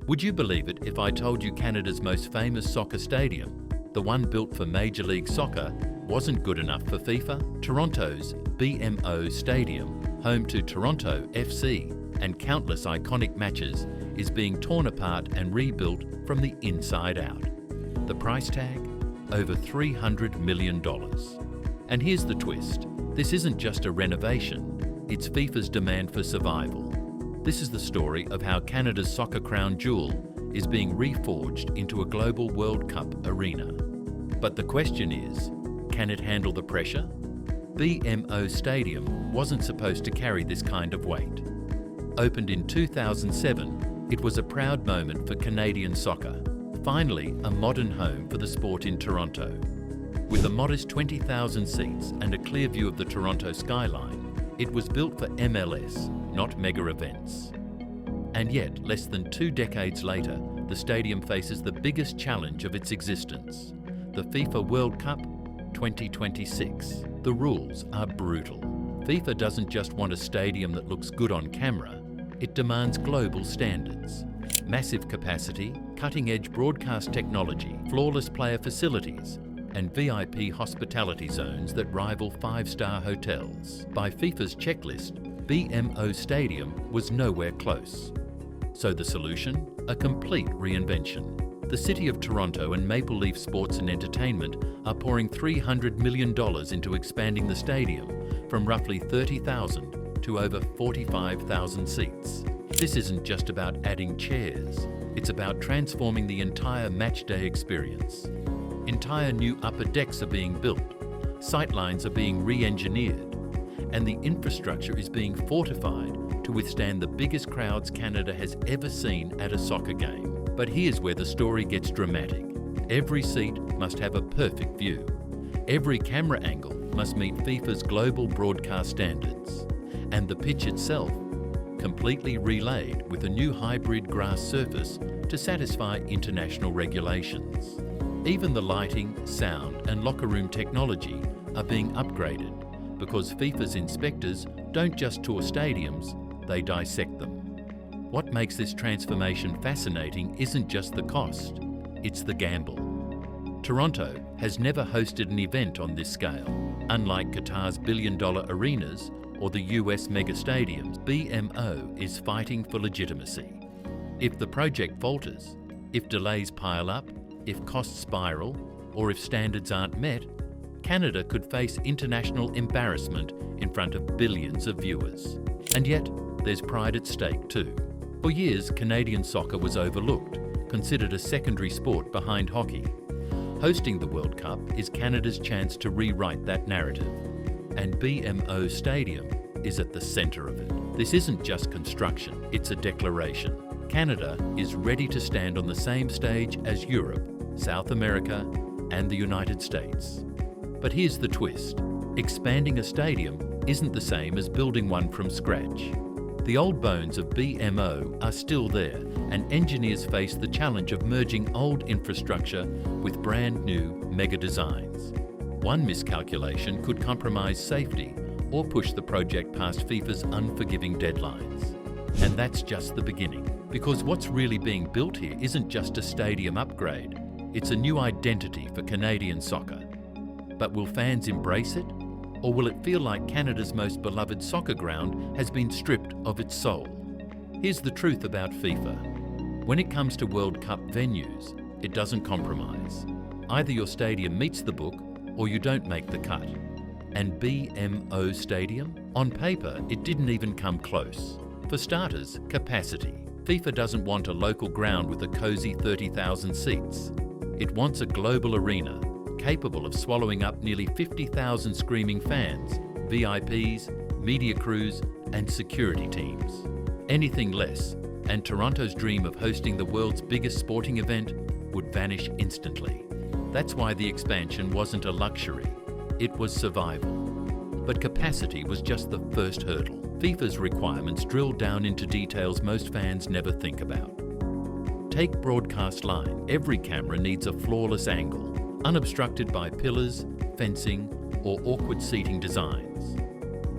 Would you believe it if I told you Canada's most famous soccer stadium, the one built for Major League Soccer, wasn't good enough for FIFA? Toronto's BMO Stadium, home to Toronto FC and countless iconic matches, is being torn apart and rebuilt from the inside out. The price tag? Over $300 million. And here's the twist. This isn't just a renovation, it's FIFA's demand for survival. This is the story of how Canada's soccer crown jewel is being reforged into a global World Cup arena. But the question is, can it handle the pressure? BMO Stadium wasn't supposed to carry this kind of weight. Opened in 2007, it was a proud moment for Canadian soccer. Finally, a modern home for the sport in Toronto. With a modest 20,000 seats and a clear view of the Toronto skyline, it was built for MLS, not mega events. And yet, less than 2 decades later, the stadium faces the biggest challenge of its existence, the FIFA World Cup 2026. The rules are brutal. FIFA doesn't just want a stadium that looks good on camera, it demands global standards. Massive capacity, cutting-edge broadcast technology, flawless player facilities, and VIP hospitality zones that rival 5-star hotels. By FIFA's checklist, BMO Stadium was nowhere close. So the solution? A complete reinvention. The City of Toronto and Maple Leaf Sports and Entertainment are pouring $300 million into expanding the stadium from roughly 30,000 to over 45,000 seats. This isn't just about adding chairs, it's about transforming the entire matchday experience. Entire new upper decks are being built, sightlines are being re-engineered, and the infrastructure is being fortified to withstand the biggest crowds Canada has ever seen at a soccer game. But here's where the story gets dramatic. Every seat must have a perfect view. Every camera angle must meet FIFA's global broadcast standards. And the pitch itself, completely relaid with a new hybrid grass surface to satisfy international regulations. Even the lighting, sound and locker room technology are being upgraded because FIFA's inspectors don't just tour stadiums, they dissect them. What makes this transformation fascinating isn't just the cost, it's the gamble. Toronto has never hosted an event on this scale. Unlike Qatar's billion-dollar arenas or the US mega stadiums, BMO is fighting for legitimacy. If the project falters, if delays pile up, if costs spiral, or if standards aren't met, Canada could face international embarrassment in front of billions of viewers. And yet, there's pride at stake too. For years, Canadian soccer was overlooked, considered a secondary sport behind hockey. Hosting the World Cup is Canada's chance to rewrite that narrative, and BMO Stadium is at the centre of it. This isn't just construction, it's a declaration. Canada is ready to stand on the same stage as Europe, South America, and the United States. But here's the twist. Expanding a stadium isn't the same as building one from scratch. The old bones of BMO are still there, and engineers face the challenge of merging old infrastructure with brand new mega designs. One miscalculation could compromise safety or push the project past FIFA's unforgiving deadlines. And that's just the beginning, because what's really being built here isn't just a stadium upgrade, it's a new identity for Canadian soccer. But will fans embrace it? Or will it feel like Canada's most beloved soccer ground has been stripped of its soul? Here's the truth about FIFA. When it comes to World Cup venues, it doesn't compromise. Either your stadium meets the book or you don't make the cut. And BMO Stadium? On paper, it didn't even come close. For starters, capacity. FIFA doesn't want a local ground with a cozy 30,000 seats. It wants a global arena, capable of swallowing up nearly 50,000 screaming fans, VIPs, media crews, and security teams. Anything less, and Toronto's dream of hosting the world's biggest sporting event would vanish instantly. That's why the expansion wasn't a luxury, it was survival. But capacity was just the first hurdle. FIFA's requirements drill down into details most fans never think about. Take broadcast line. Every camera needs a flawless angle, unobstructed by pillars, fencing, or awkward seating designs.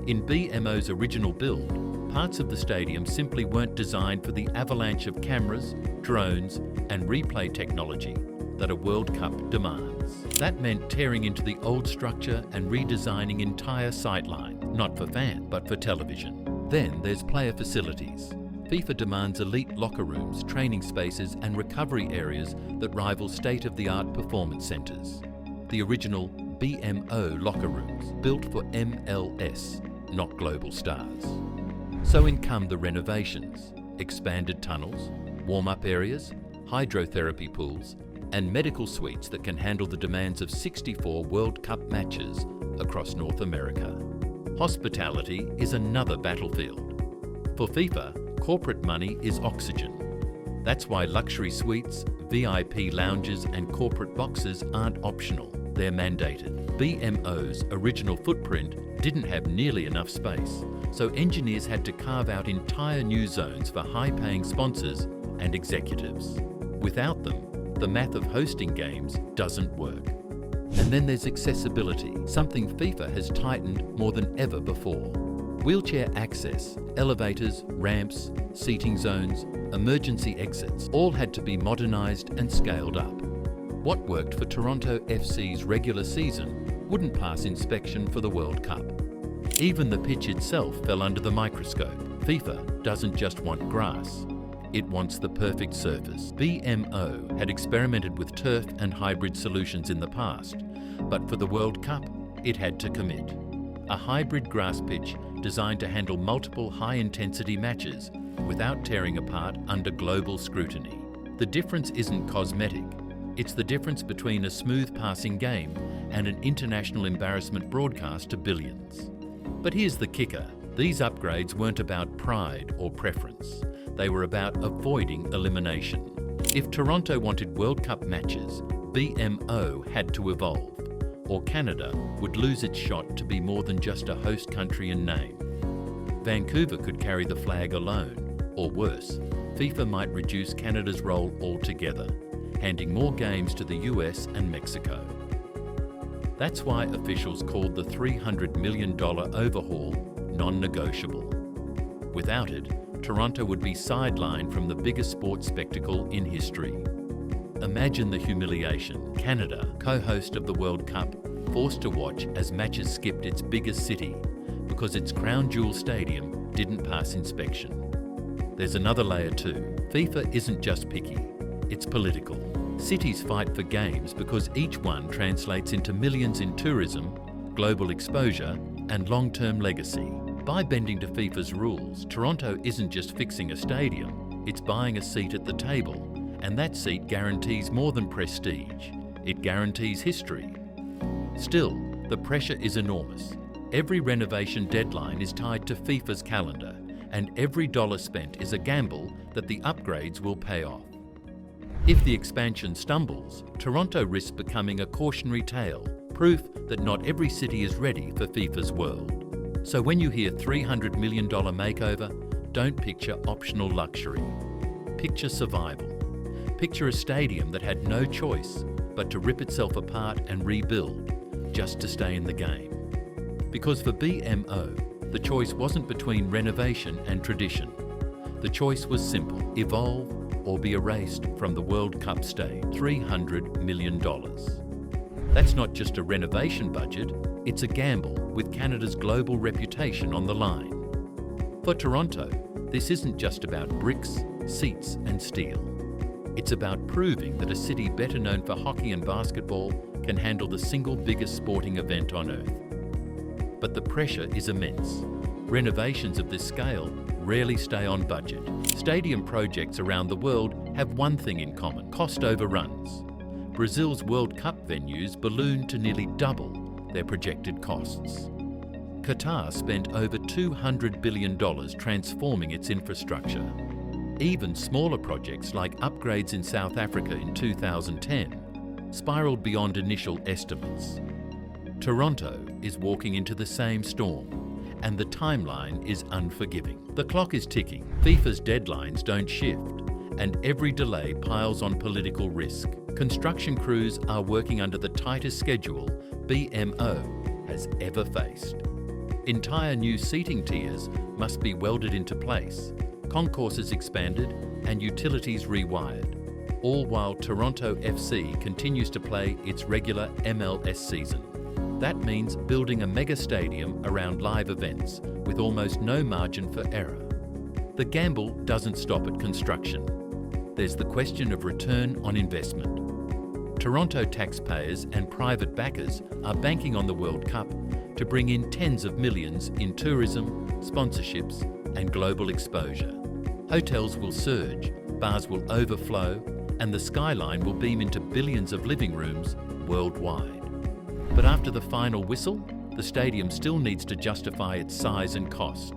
In BMO's original build, Parts of the stadium simply weren't designed for the avalanche of cameras, drones, and replay technology that a World Cup demands. That meant tearing into the old structure and redesigning entire sightline, not for fans, but for television. Then there's player facilities. FIFA demands elite locker rooms, training spaces, and recovery areas that rival state-of-the-art performance centres. The original BMO locker rooms, built for MLS, not global stars. So in come the renovations, expanded tunnels, warm-up areas, hydrotherapy pools, and medical suites that can handle the demands of 64 World Cup matches across North America. Hospitality is another battlefield. For FIFA, corporate money is oxygen. That's why luxury suites, VIP lounges, and corporate boxes aren't optional, they're mandated. BMO's original footprint didn't have nearly enough space, so engineers had to carve out entire new zones for high-paying sponsors and executives. Without them, the math of hosting games doesn't work. And then there's accessibility, something FIFA has tightened more than ever before. Wheelchair access, elevators, ramps, seating zones, emergency exits, all had to be modernised and scaled up. What worked for Toronto FC's regular season wouldn't pass inspection for the World Cup. Even the pitch itself fell under the microscope. FIFA doesn't just want grass, it wants the perfect surface. BMO had experimented with turf and hybrid solutions in the past, but for the World Cup, it had to commit. A hybrid grass pitch designed to handle multiple high-intensity matches without tearing apart under global scrutiny. The difference isn't cosmetic. It's the difference between a smooth passing game and an international embarrassment broadcast to billions. But here's the kicker. These upgrades weren't about pride or preference. They were about avoiding elimination. If Toronto wanted World Cup matches, BMO had to evolve, or Canada would lose its shot to be more than just a host country in name. Vancouver could carry the flag alone, or worse, FIFA might reduce Canada's role altogether, handing more games to the US and Mexico. That's why officials called the $300 million overhaul non-negotiable. Without it, Toronto would be sidelined from the biggest sports spectacle in history. Imagine the humiliation. Canada, co-host of the World Cup, forced to watch as matches skipped its biggest city because its crown jewel stadium didn't pass inspection. There's another layer too. FIFA isn't just picky, it's political. Cities fight for games because each one translates into millions in tourism, global exposure, and long-term legacy. By bending to FIFA's rules, Toronto isn't just fixing a stadium, it's buying a seat at the table, and that seat guarantees more than prestige. It guarantees history. Still, the pressure is enormous. Every renovation deadline is tied to FIFA's calendar, and every dollar spent is a gamble that the upgrades will pay off. If the expansion stumbles, Toronto risks becoming a cautionary tale, proof that not every city is ready for FIFA's world. So when you hear $300 million makeover, don't picture optional luxury. Picture survival. Picture a stadium that had no choice but to rip itself apart and rebuild just to stay in the game. Because for BMO, the choice wasn't between renovation and tradition. The choice was simple: evolve or be erased from the World Cup stage. $300 million. That's not just a renovation budget, it's a gamble with Canada's global reputation on the line. For Toronto, this isn't just about bricks, seats and steel. It's about proving that a city better known for hockey and basketball can handle the single biggest sporting event on earth. But the pressure is immense. Renovations of this scale rarely stay on budget. Stadium projects around the world have one thing in common: cost overruns. Brazil's World Cup venues ballooned to nearly double their projected costs. Qatar spent over $200 billion transforming its infrastructure. Even smaller projects like upgrades in South Africa in 2010 spiraled beyond initial estimates. Toronto is walking into the same storm, and the timeline is unforgiving. The clock is ticking, FIFA's deadlines don't shift, and every delay piles on political risk. Construction crews are working under the tightest schedule BMO has ever faced. Entire new seating tiers must be welded into place, concourses expanded and utilities rewired, all while Toronto FC continues to play its regular MLS season. That means building a mega stadium around live events with almost no margin for error. The gamble doesn't stop at construction. There's the question of return on investment. Toronto taxpayers and private backers are banking on the World Cup to bring in tens of millions in tourism, sponsorships and global exposure. Hotels will surge, bars will overflow, and the skyline will beam into billions of living rooms worldwide. But after the final whistle, the stadium still needs to justify its size and cost.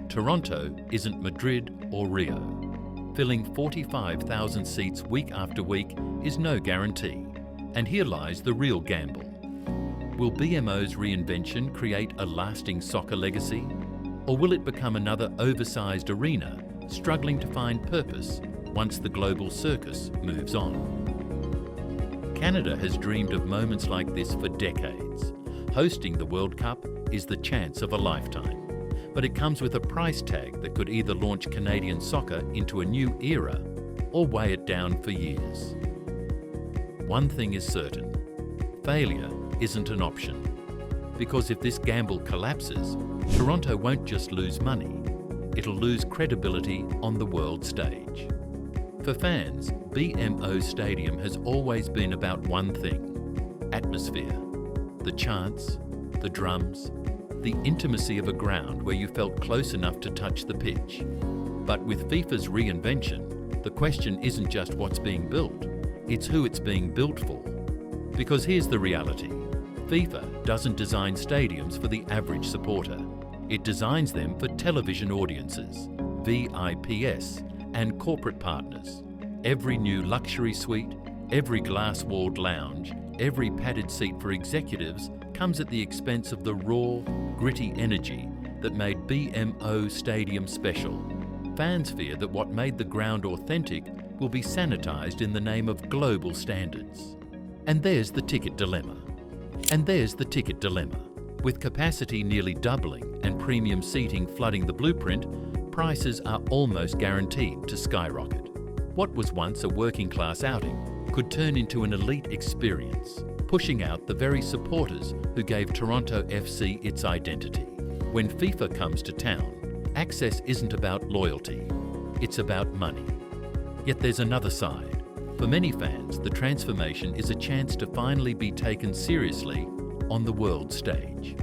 Toronto isn't Madrid or Rio. Filling 45,000 seats week after week is no guarantee. And here lies the real gamble. Will BMO's reinvention create a lasting soccer legacy? Or will it become another oversized arena struggling to find purpose once the global circus moves on? Canada has dreamed of moments like this for decades. Hosting the World Cup is the chance of a lifetime. But it comes with a price tag that could either launch Canadian soccer into a new era or weigh it down for years. One thing is certain, failure isn't an option. Because if this gamble collapses, Toronto won't just lose money, it'll lose credibility on the world stage. For fans, BMO Stadium has always been about one thing: atmosphere. The chants, the drums, the intimacy of a ground where you felt close enough to touch the pitch. But with FIFA's reinvention, the question isn't just what's being built, it's who it's being built for. Because here's the reality: FIFA doesn't design stadiums for the average supporter. It designs them for television audiences, VIPs, and corporate partners. Every new luxury suite, every glass-walled lounge, every padded seat for executives comes at the expense of the raw, gritty energy that made BMO Stadium special. Fans fear that what made the ground authentic will be sanitized in the name of global standards. And there's the ticket dilemma. With capacity nearly doubling and premium seating flooding the blueprint, prices are almost guaranteed to skyrocket. What was once a working-class outing could turn into an elite experience, pushing out the very supporters who gave Toronto FC its identity. When FIFA comes to town, access isn't about loyalty, it's about money. Yet there's another side. For many fans, the transformation is a chance to finally be taken seriously on the world stage.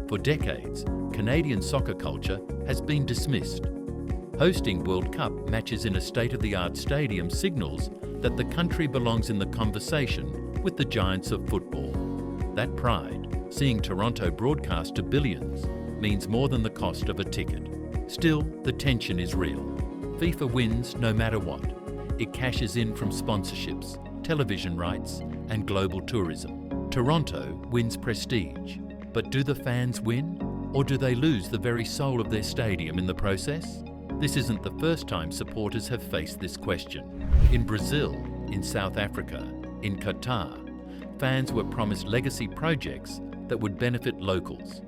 For decades, Canadian soccer culture has been dismissed. Hosting World Cup matches in a state-of-the-art stadium signals that the country belongs in the conversation with the giants of football. That pride, seeing Toronto broadcast to billions, means more than the cost of a ticket. Still, the tension is real. FIFA wins no matter what. It cashes in from sponsorships, television rights, and global tourism. Toronto wins prestige. But do the fans win? Or do they lose the very soul of their stadium in the process? This isn't the first time supporters have faced this question. In Brazil, in South Africa, in Qatar, fans were promised legacy projects that would benefit locals.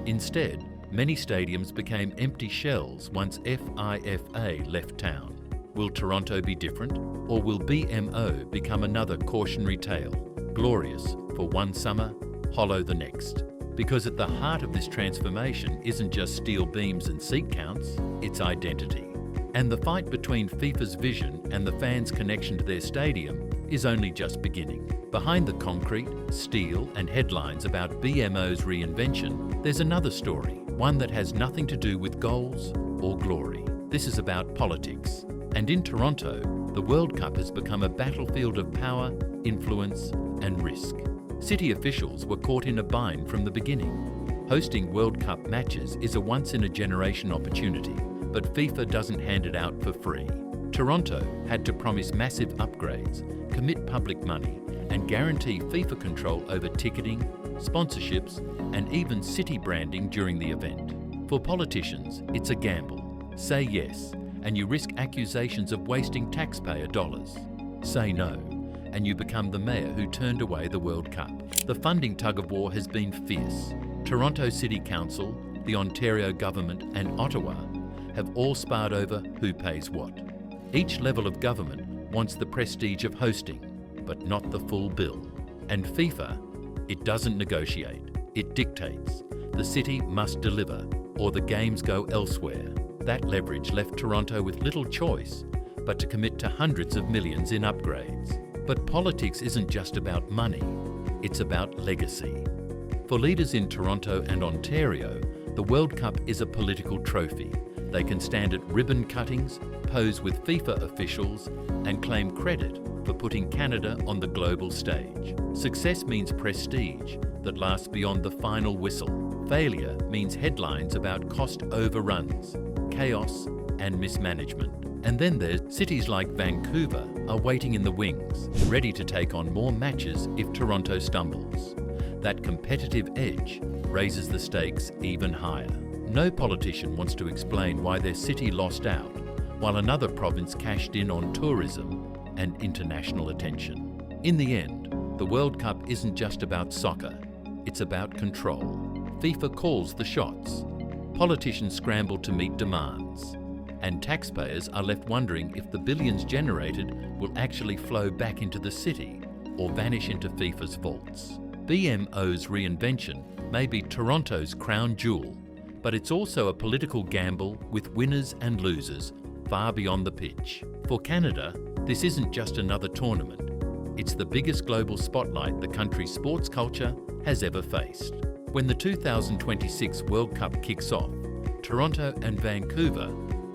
Instead, many stadiums became empty shells once FIFA left town. Will Toronto be different? Or will BMO become another cautionary tale, glorious for one summer, hollow the next? Because at the heart of this transformation isn't just steel beams and seat counts, it's identity. And the fight between FIFA's vision and the fans' connection to their stadium is only just beginning. Behind the concrete, steel and headlines about BMO's reinvention, there's another story, one that has nothing to do with goals or glory. This is about politics. And in Toronto, the World Cup has become a battlefield of power, influence and risk. City officials were caught in a bind from the beginning. Hosting World Cup matches is a once-in-a-generation opportunity, but FIFA doesn't hand it out for free. Toronto had to promise massive upgrades, commit public money, and guarantee FIFA control over ticketing, sponsorships, and even city branding during the event. For politicians, it's a gamble. Say yes, and you risk accusations of wasting taxpayer dollars. Say no, and you become the mayor who turned away the World Cup. The funding tug-of-war has been fierce. Toronto City Council, the Ontario government and Ottawa have all sparred over who pays what. Each level of government wants the prestige of hosting, but not the full bill. And FIFA, it doesn't negotiate, it dictates. The city must deliver, or the games go elsewhere. That leverage left Toronto with little choice but to commit to hundreds of millions in upgrades. But politics isn't just about money, it's about legacy. For leaders in Toronto and Ontario, the World Cup is a political trophy. They can stand at ribbon cuttings, pose with FIFA officials, and claim credit for putting Canada on the global stage. Success means prestige that lasts beyond the final whistle. Failure means headlines about cost overruns, chaos, and mismanagement. And then there's cities like Vancouver are waiting in the wings, ready to take on more matches if Toronto stumbles. That competitive edge raises the stakes even higher. No politician wants to explain why their city lost out, while another province cashed in on tourism and international attention. In the end, the World Cup isn't just about soccer, it's about control. FIFA calls the shots. Politicians scramble to meet demands. And taxpayers are left wondering if the billions generated will actually flow back into the city or vanish into FIFA's vaults. BMO's reinvention may be Toronto's crown jewel, but it's also a political gamble with winners and losers far beyond the pitch. For Canada, this isn't just another tournament. It's the biggest global spotlight the country's sports culture has ever faced. When the 2026 World Cup kicks off, Toronto and Vancouver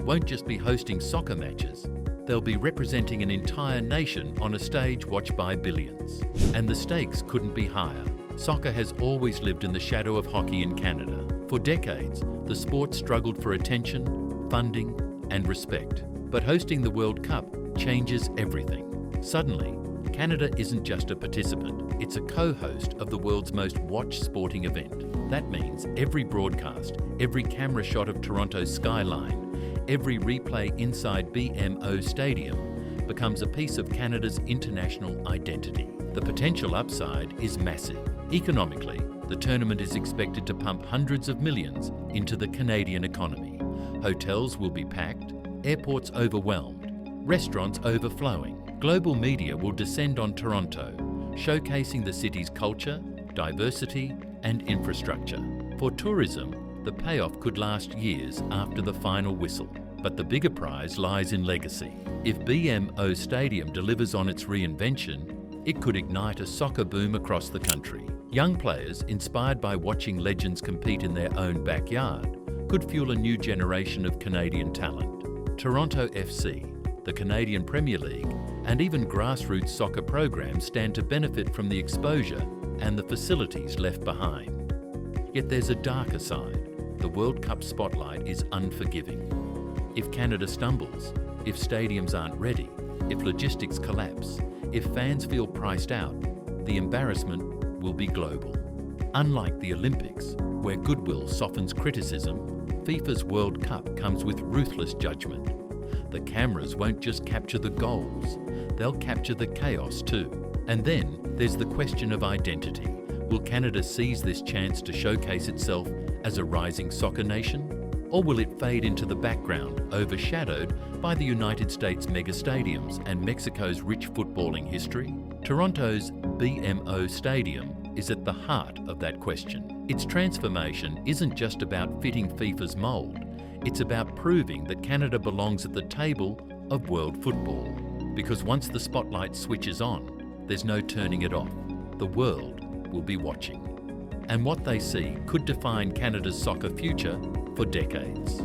won't just be hosting soccer matches, they'll be representing an entire nation on a stage watched by billions. And the stakes couldn't be higher. Soccer has always lived in the shadow of hockey in Canada. For decades, the sport struggled for attention, funding, and respect. But hosting the World Cup changes everything. Suddenly, Canada isn't just a participant, it's a co-host of the world's most watched sporting event. That means every broadcast, every camera shot of Toronto's skyline, every replay inside BMO Stadium becomes a piece of Canada's international identity. The potential upside is massive. Economically, the tournament is expected to pump hundreds of millions into the Canadian economy. Hotels will be packed, airports overwhelmed, restaurants overflowing. Global media will descend on Toronto, showcasing the city's culture, diversity, and infrastructure. For tourism, the payoff could last years after the final whistle. But the bigger prize lies in legacy. If BMO Stadium delivers on its reinvention, it could ignite a soccer boom across the country. Young players, inspired by watching legends compete in their own backyard, could fuel a new generation of Canadian talent. Toronto FC, the Canadian Premier League, and even grassroots soccer programs stand to benefit from the exposure and the facilities left behind. Yet there's a darker side. The World Cup spotlight is unforgiving. If Canada stumbles, if stadiums aren't ready, if logistics collapse, if fans feel priced out, the embarrassment will be global. Unlike the Olympics, where goodwill softens criticism, FIFA's World Cup comes with ruthless judgment. The cameras won't just capture the goals, they'll capture the chaos too. And then there's the question of identity. Will Canada seize this chance to showcase itself as a rising soccer nation? Or will it fade into the background, overshadowed by the United States megastadiums and Mexico's rich footballing history? Toronto's BMO Stadium is at the heart of that question. Its transformation isn't just about fitting FIFA's mould, it's about proving that Canada belongs at the table of world football. Because once the spotlight switches on, there's no turning it off. The world will be watching. And what they see could define Canada's soccer future for decades.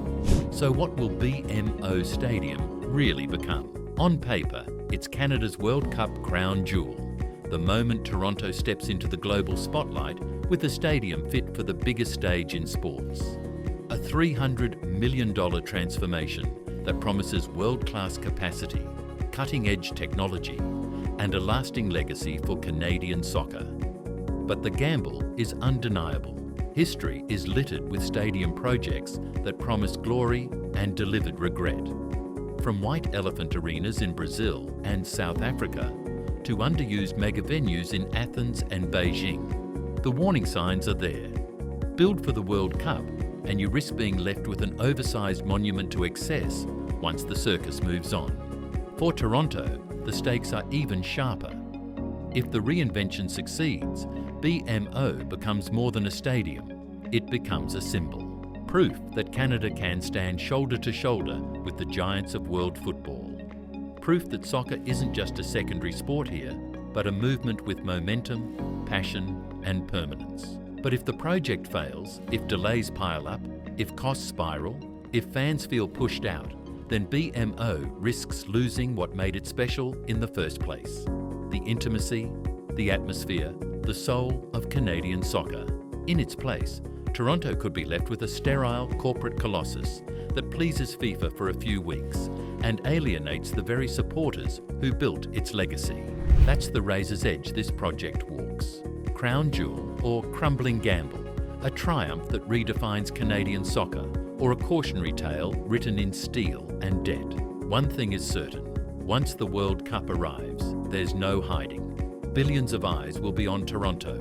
So what will BMO Stadium really become? On paper, it's Canada's World Cup crown jewel, the moment Toronto steps into the global spotlight with a stadium fit for the biggest stage in sports. A $300 million transformation that promises world-class capacity, cutting-edge technology, and a lasting legacy for Canadian soccer. But the gamble is undeniable. History is littered with stadium projects that promised glory and delivered regret. From white elephant arenas in Brazil and South Africa to underused mega venues in Athens and Beijing, the warning signs are there. Build for the World Cup, and you risk being left with an oversized monument to excess once the circus moves on. For Toronto, the stakes are even sharper. If the reinvention succeeds, BMO becomes more than a stadium. It becomes a symbol. Proof that Canada can stand shoulder to shoulder with the giants of world football. Proof that soccer isn't just a secondary sport here, but a movement with momentum, passion, and permanence. But if the project fails, if delays pile up, if costs spiral, if fans feel pushed out, then BMO risks losing what made it special in the first place. The intimacy, the atmosphere, the soul of Canadian soccer. In its place, Toronto could be left with a sterile corporate colossus that pleases FIFA for a few weeks and alienates the very supporters who built its legacy. That's the razor's edge this project walks. Crown jewel or crumbling gamble, a triumph that redefines Canadian soccer, or a cautionary tale written in steel and debt. One thing is certain, once the World Cup arrives, there's no hiding. Billions of eyes will be on Toronto,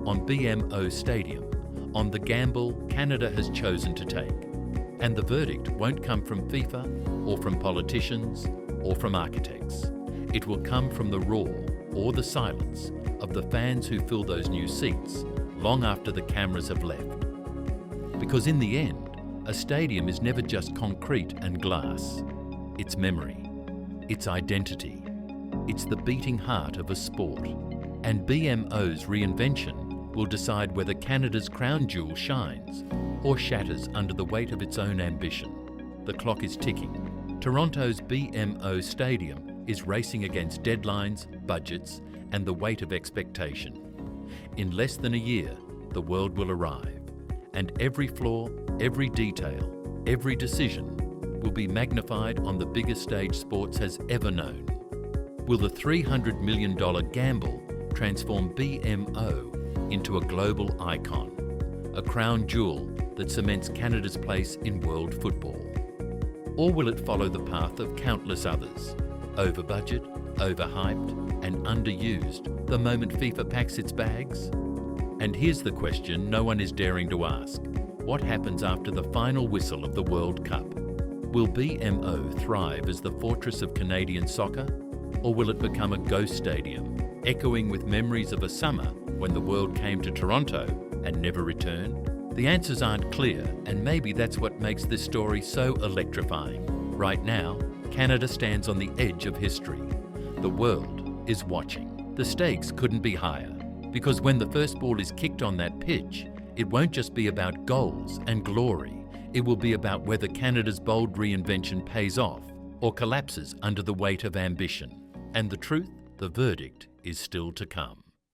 on BMO Stadium, on the gamble Canada has chosen to take. And the verdict won't come from FIFA, or from politicians, or from architects. It will come from the roar, or the silence, of the fans who fill those new seats long after the cameras have left. Because in the end, a stadium is never just concrete and glass. It's memory, it's identity, it's the beating heart of a sport. And BMO's reinvention will decide whether Canada's crown jewel shines or shatters under the weight of its own ambition. The clock is ticking. Toronto's BMO Stadium is racing against deadlines, budgets, and the weight of expectation. In less than a year, the world will arrive, and every flaw, every detail, every decision will be magnified on the biggest stage sports has ever known. Will the $300 million gamble transform BMO into a global icon, a crown jewel that cements Canada's place in world football? Or will it follow the path of countless others, over budget, overhyped, and underused the moment FIFA packs its bags? And here's the question no one is daring to ask. What happens after the final whistle of the World Cup? Will BMO thrive as the fortress of Canadian soccer, or will it become a ghost stadium, echoing with memories of a summer when the world came to Toronto and never returned? The answers aren't clear, and maybe that's what makes this story so electrifying. Right now, Canada stands on the edge of history. The world is watching. The stakes couldn't be higher, because when the first ball is kicked on that pitch, it won't just be about goals and glory. It will be about whether Canada's bold reinvention pays off or collapses under the weight of ambition. And the truth, the verdict, is still to come.